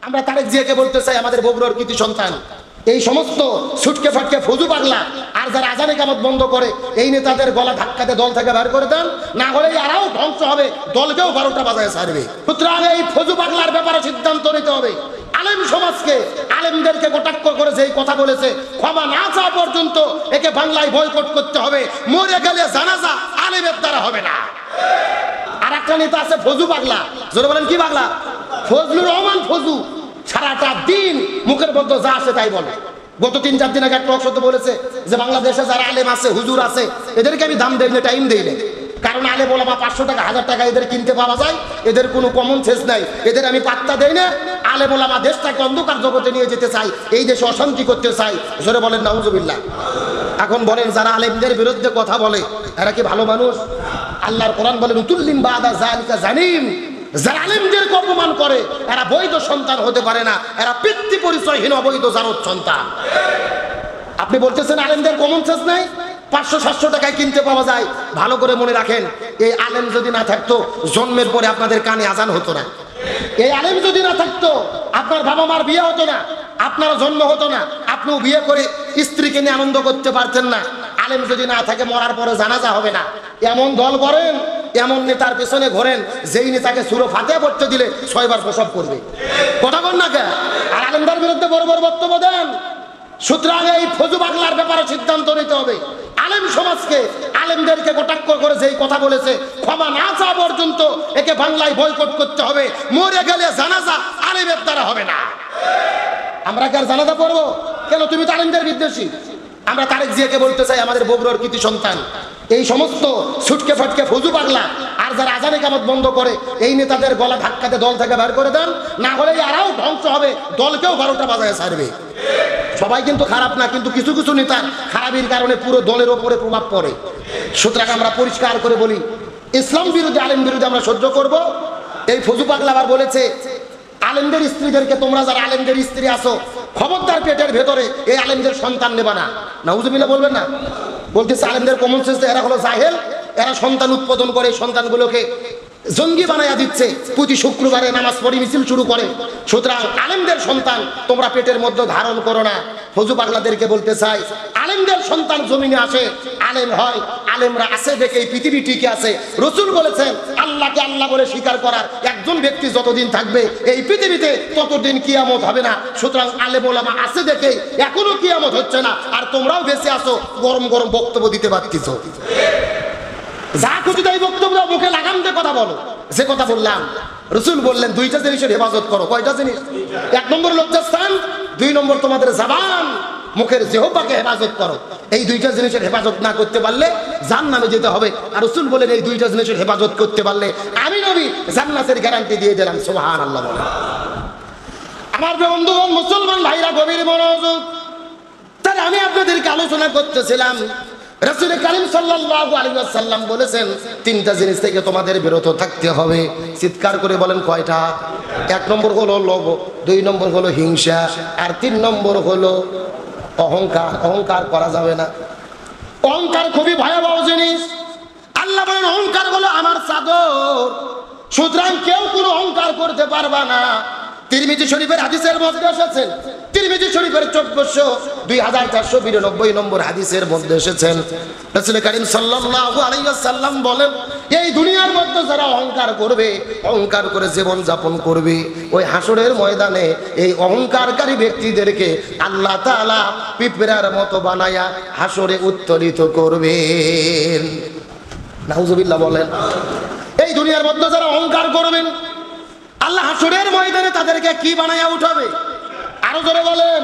আমরা তারেক জিয়াকে বলতে চাই, আমাদের বগুড়ার কৃতি সন্তান, এই সমস্ত ছুটকে ফাটকে ফজু পাগলা আর যারা আজানে কামত বন্ধ করে এই নেতাদের গলা ধাক্কাতে দল থেকে বের করে দেন, না হলে আরও ধ্বংস হবে, দলকেও 12টা বাজায় ছাড়বে। সুতরাং এই ফজু পাগলার ব্যাপারে সিদ্ধান্ত নিতে হবে। আলেম সমাজকে, আলেমদেরকে কটাক্ষ করে যেই কথা বলেছে, ক্ষমা না চাওয়া পর্যন্ত একে বাংলায় বয়কট করতে হবে। মরে গেলে জানাজা আলেমের দ্বারা হবে না। আর একটা নেতা আছে ফজু পাগলা, জোরে বলেন কি পাগলা? ফজলুর রহমান ফজু, সারাটা দিন মুখের মধ্যে যা আসে তাই বলে। গত 3-4 দিন আগে একটা অংশ বলেছে যে বাংলাদেশে যারা আলেম আছে, হুজুর আছে, এদেরকে আমি দাম দেই না, টাইম দেই না। কারণ আলেম ওলামা 500 টাকা 1000 টাকা এদের কিনতে পাওয়া যায়, এদের কোনো কমন সেন্স নাই, এদের আমি পাত্তা দেই না। আলেম ওলামা দেশটাকে অন্ধকার জগতে নিয়ে যেতে চাই, এই দেশে অশান্তি করতে চাই। জোরে বলেন নাউজুবিল্লাহ। এখন বলেন যারা আলেমদের বিরুদ্ধে কথা বলে এরা কি ভালো মানুষ? আল্লাহর কোরআন বলেন উতুল্লিম বাদা যালিকা জানিম। যারা আলেমদেরকে অপমান করে এরা বৈধ সন্তান হতে পারে না, এরা পিতৃ পরিচয়হীন অবৈধ জারদ সন্তান। আপনি বলতেছেন আলেমদের কমন সেন্স নাই, 500-700 টাকায় কিনতে পাওয়া যায়। ভালো করে মনে রাখেন, এই আলেম যদি না থাকতো জন্মের পরে আপনাদের কানে আজান হতো না। এই আলেম যদি না থাকতো আপনার বাবা মার বিয়ে হতো না, আপনার জন্ম হতো না, আপনিও বিয়ে করে স্ত্রীকে নিয়ে আনন্দ করতে পারতেন না। আলেম যদি না থাকে মরার পরে জানাজা হবে না। এমন দল করেন, এমন নেতার পেছনে ঘোরেন, যেই নেতাকে সূরা ফাতিহা পড়তে দিলে 6 বার প্রসব করবে। কথা বল না কে? আর আলেমদের বিরুদ্ধে বড় বড় বক্তব্য দেন। সুতরাং এই ফজু পাগলার ব্যাপারে সিদ্ধান্ত নিতে হবে। আলেম সমাজকে, আলেমদেরকে কটাক্ষ করে যেই কথা বলেছে, ক্ষমা না চাওয়া পর্যন্ত একে বাংলায় বয়কট করতে হবে। মরে গেলে জানাজা আলেমের দ্বারা হবে না। আমরা কি আর জানাজা পড়বো? কেন? তুমি তো আলেমদের বিদ্বেষী। আমরা তারেক জিয়াকে বলতে চাই, আমাদের বগুড়ার কৃতি সন্তান, এই সমস্ত ছুটকে ফাটকে ফজু পাগলা আর যারা আজানে কামত বন্ধ করে এই নেতাদের গলা ধাক্কাতে দল থেকে বের করে দেন, না হলে আরও ধ্বংস হবে, দলকেও 12টা বাজায় ছাড়বে। সবাই কিন্তু খারাপ না, কিন্তু কিছু কিছু নেতা খারাপির কারণে পুরো দলের ওপরে প্রভাব পড়ে। সুতরাং আমরা পরিষ্কার করে বলি, ইসলাম বিরোধী আলেম বিরোধী আমরা সহ্য করব। এই ফজু পাগলা আবার বলেছে আলেমদের স্ত্রীদেরকে, তোমরা যারা আলেমদের স্ত্রী আছো খবরদার পেটের ভেতরে এই আলেমদের সন্তান নেবা না। নাউজুবিল্লাহ বলবেন না? বলতেছে আলেমদের কমন সেন্স, এরা হলো জাহেল, এরা সন্তান উৎপাদন করে সন্তানগুলোকে জঙ্গি বানাইয়া দিচ্ছে, প্রতি শুক্রবারে নামাজ পড়ি মিছিল শুরু করে। সুতরাং আলেমদের সন্তান তোমরা পেটের মধ্যে ধারণ করো না। ফজু পাগলাদেরকে বলতে চাই, আলেমদের সন্তান জমিনে আসে, আলেম হয়, আলেমরা আছে দেখে এই পৃথিবী টিকে আছে। রাসূল বলেছেন আল্লাহকে আল্লাহ বলে স্বীকার করার একজন ব্যক্তি যতদিন থাকবে এই পৃথিবীতে ততদিন কিয়ামত হবে না। সুতরাং আলেম ওলামা আছে দেখে এখনো কিয়ামত হচ্ছে না, আর তোমরাও বেঁচে আছো, গরম গরম বক্তব্য দিতে পারতেছ। যা খুশি তাই বক্তব্য মুখে লাগাম দিয়ে কথা বলো। যে কথা বললাম, রাসূল বললেন 2টা জিনিসের হেফাজত করো। কয়টা জিনিস? 1 নম্বর লজ্জাস্থান, 2 নম্বর তোমাদের জবান, মুখের জিহ্বাকে হেফাজত করো। এই 2টা জিনিসের হেফাজত না করতে পারলে জান্নাতে যেতে হবে। আর রাসূল বলেন এই 2টা জিনিসের হেফাজত করতে পারলে আমি নবী জান্নাতের গ্যারান্টি দিয়ে দিলাম। সুবহানাল্লাহ বলেন। আমার বন্ধুগণ, মুসলমান ভাইরা, গভীর মনোযোগ। তাহলে আমি আপনাদেরকে আলোচনা করতেছিলাম, রাসূল কারীম সাল্লাল্লাহু আলাইহি ওয়াসাল্লাম বলেছেন 3টা জিনিস থেকে তোমাদের বিরত থাকতে হবে। চিৎকার করে বলেন কয়টা? 1 নম্বর হলো লোভ, 2 নম্বর হলো হিংসা, আর 3 নম্বর হলো অহংকার। অহংকার করা যাবে না। অহংকার খুবই ভয়াবহ জিনিস। আল্লাহ বলেন অহংকার হলো আমার চাদর, সুতরাং কেউ কোনো অহংকার করতে পারবা না। তিরমিজি শরীফের হাদিসের মধ্যে এসেছেন, তিরমিজি শরীফের 2492 নম্বর হাদিসের মধ্যে এসেছেন, রাসূল কারীম সাল্লাল্লাহু আলাইহি ওয়াসাল্লাম বলেন এই দুনিয়ার মধ্যে যারা অহংকার করবে, অহংকার করে জীবন যাপন করবে, ওই হাসরের ময়দানে এই অহংকারকারী ব্যক্তিদেরকে আল্লাহ তাআলা পিঁপড়ার মতো বানায়া হাসরে উত্তোলিত করবেন। নাউজুবিল্লাহ বলেন। এই দুনিয়ার মধ্যে যারা অহংকার করবেন আল্লাহ হাসরের ময়দানে তাদেরকে কি বানায়া উঠাবে? আরো জোরে বলেন।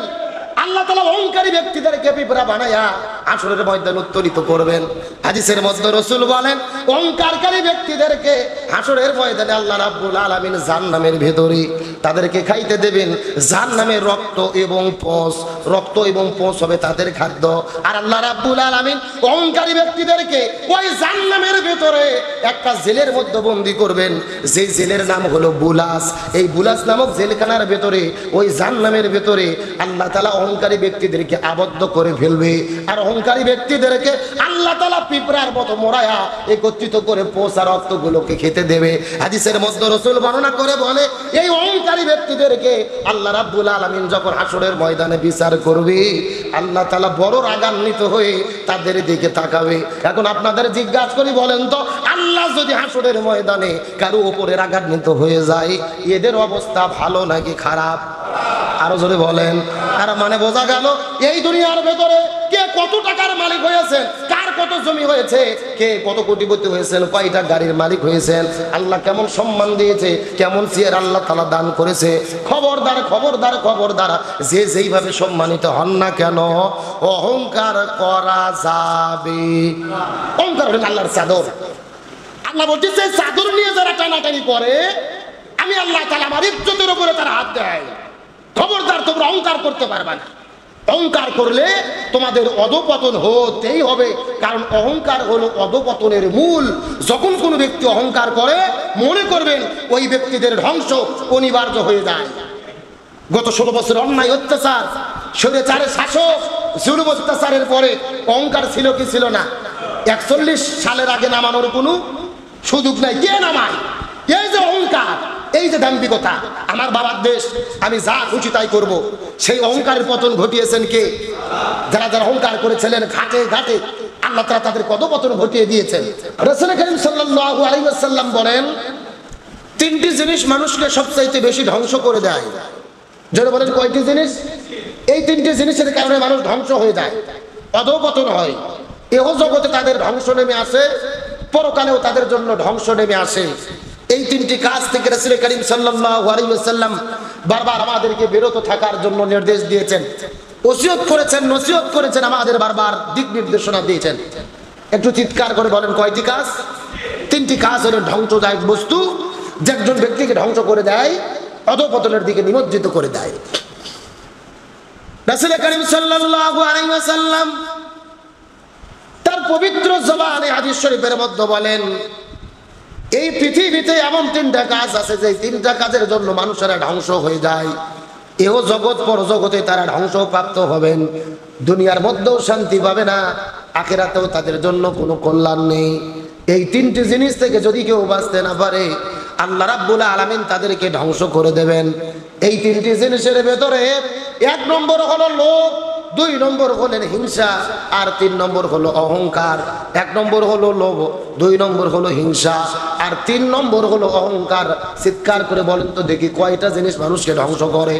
আল্লাহ তাআলা অহংকারী ব্যক্তিদেরকে পিঁপড়া বানায়া হাসরের ময়দানে উত্তোলিত করবেন। হাদিসের মধ্যে রাসূল বলেন অহংকারকারী ব্যক্তিদেরকে হাসরের ময়দানে আল্লাহ রাব্বুল আলামিন জাহান্নামের ভেতরে তাদেরকে খাইতে দেবেন জাহান্নামের রক্ত এবং পশ। রক্ত এবং পশ হবে তাদের খাদ্য। আর আল্লাহ রাব্বুল আলামিন অহংকারী ব্যক্তিদেরকে ওই জাহান্নামের ভেতরে একটা জেলের মধ্যে বন্দী করবেন, যে জেলের নাম হলো বুলাস। এই বুলাস নামক জেলখানার ভেতরে, ওই জাহান্নামের ভেতরে আল্লাহ তাআলা অহংকারী ব্যক্তিদেরকে আবদ্ধ করে ফেলবে, আর অহংকারী ব্যক্তিদেরকে আল্লাহ তাআলা পিঁপড়ার মতো মোড়ায়া একত্রিত করে পোষা রক্তগুলোকে খেতে দেবে। হাদিসের মধ্যে রাসূল বর্ণনা করে বলে, এই অহংকারী ব্যক্তিদেরকে আল্লাহ রাব্বুল আলামিন যখন হাসরের ময়দানে বিচার করবে, আল্লাহ তাআলা বড় রাগান্বিত হয়ে তাদের দিকে তাকাবে। এখন আপনাদের জিজ্ঞাসা করি, বলেন তো, আল্লাহ যদি হাসরের ময়দানে কারো উপরে রাগান্বিত হয়ে যায়, এদের অবস্থা ভালো নাকি খারাপ? আরো জোরে বলেন। আর মানে বোঝা গেল, এই দুনিয়ার ভেতরে কে কত টাকার মালিক হয়েছেন, কার কত জমি হয়েছে, কে কত কোটিপতি হয়েছেন, কয়টা গাড়ির মালিক হয়েছেন, আল্লাহ কেমন সম্মান দিয়েছে, কেমন চেয়ার আল্লাহ তাআলা দান করেছে, খবরদার খবরদার খবরদার, যে যেইভাবে সম্মানিত হন না কেন, অহংকার করা যাবে। অহংকার হলেন আল্লাহর চাদর। আল্লাহ বলছে, চাদর নিয়ে যারা টানাটানি করে, আমি আল্লাহ তাআলা আমার ইজ্জতের উপরে তারা হাত দেয়। খবরদার, তোমরা অহংকার করতে পারবে না। অহংকার করলে তোমাদের অধপতন হতেই হবে, কারণ অহংকার হলো অধপতনের মূল। যখন কোনো ব্যক্তি অহংকার করে, মনে করবেন ওই ব্যক্তিদের ধ্বংস অনিবার্য হয়ে যায়। গত 16 বছর অন্যায় অত্যাচার, স্বৈরাচারের শাসক, জুলুম অত্যাচারের পরে অহংকার ছিল কি ছিল না? 41 সালের আগে নামানোর কোনো সুযোগ নাই। কে নামায়? এই যে অহংকার, এই যে দাম্ভিকতা, আমার বাবার দেশ, আমি যা খুশি তাই করব, সেই অহংকারের পতন ঘটিয়েছেন কে? যারা যারা অহংকার করেছিলেন ঘাটে ঘাটে, আল্লাহ তাআলা তাদের পদপতন ঘটিয়ে দিয়েছেন। রাসূল করিম সাল্লাল্লাহু আলাইহি ওয়াসাল্লাম বলেন, 3টি জিনিস মানুষকে সবচাইতে বেশি ধ্বংস করে দেয়। যারা বলেন কয়টি জিনিস? এই 3টি জিনিসের কারণে মানুষ ধ্বংস হয়ে যায়, অধপতন হয়। এহ জগতে তাদের ধ্বংস নেমে আসে, পরকালেও তাদের জন্য ধ্বংস নেমে আসে। এই 3টি কাজ থেকে রাসূল করিম সাল্লাল্লাহু আলাইহি ওয়াসাল্লাম বারবার আমাদেরকে বিরত থাকার জন্য নির্দেশ দিয়েছেন, ওসিয়ত করেছেন, নসিহত করেছেন, আমাদের বারবার দিক নির্দেশনা দিয়েছেন। একটু চিৎকার করে বলেন, কয়টি কাজ? 3টি কাজ হলো ধ্বংসদায়ক বস্তু, যে একজন ব্যক্তিকে ধ্বংস করে দেয়, অধপতনের দিকে নিমজ্জিত করে দেয়। রাসূল করিম সাল্লাল্লাহু আলাইহি ওয়াসাল্লাম তার পবিত্র জবানে হাদিস শরীফের মধ্যে বলেন, এই পৃথিবীতে এমন 3টা কাজ আছে যে 3টা কাজের জন্য মানুষেরা ধ্বংস হয়ে যায়। এও জগৎ পর জগতে তারা ধ্বংসপ্রাপ্ত হবেন, দুনিয়ার মধ্যেও শান্তি পাবে না, আখিরাতেও তাদের জন্য কোনো কল্যাণ নেই। এই 3টি জিনিস থেকে যদি কেউ বাঁচতে না পারে, আল্লাহ রাব্বুল আলামিন তাদেরকে ধ্বংস করে দেবেন। এই 3টি জিনিসের ভেতরে 1 নম্বর হলো লোভ, 2 নম্বর হলেন হিংসা, আর 3 নম্বর হলো অহংকার। 1 নম্বর হলো লোভ, 2 নম্বর হলো হিংসা, আর 3 নম্বর হলো অহংকার। চিৎকার করে বলেন তো দেখি, কয়টা জিনিস মানুষকে ধ্বংস করে?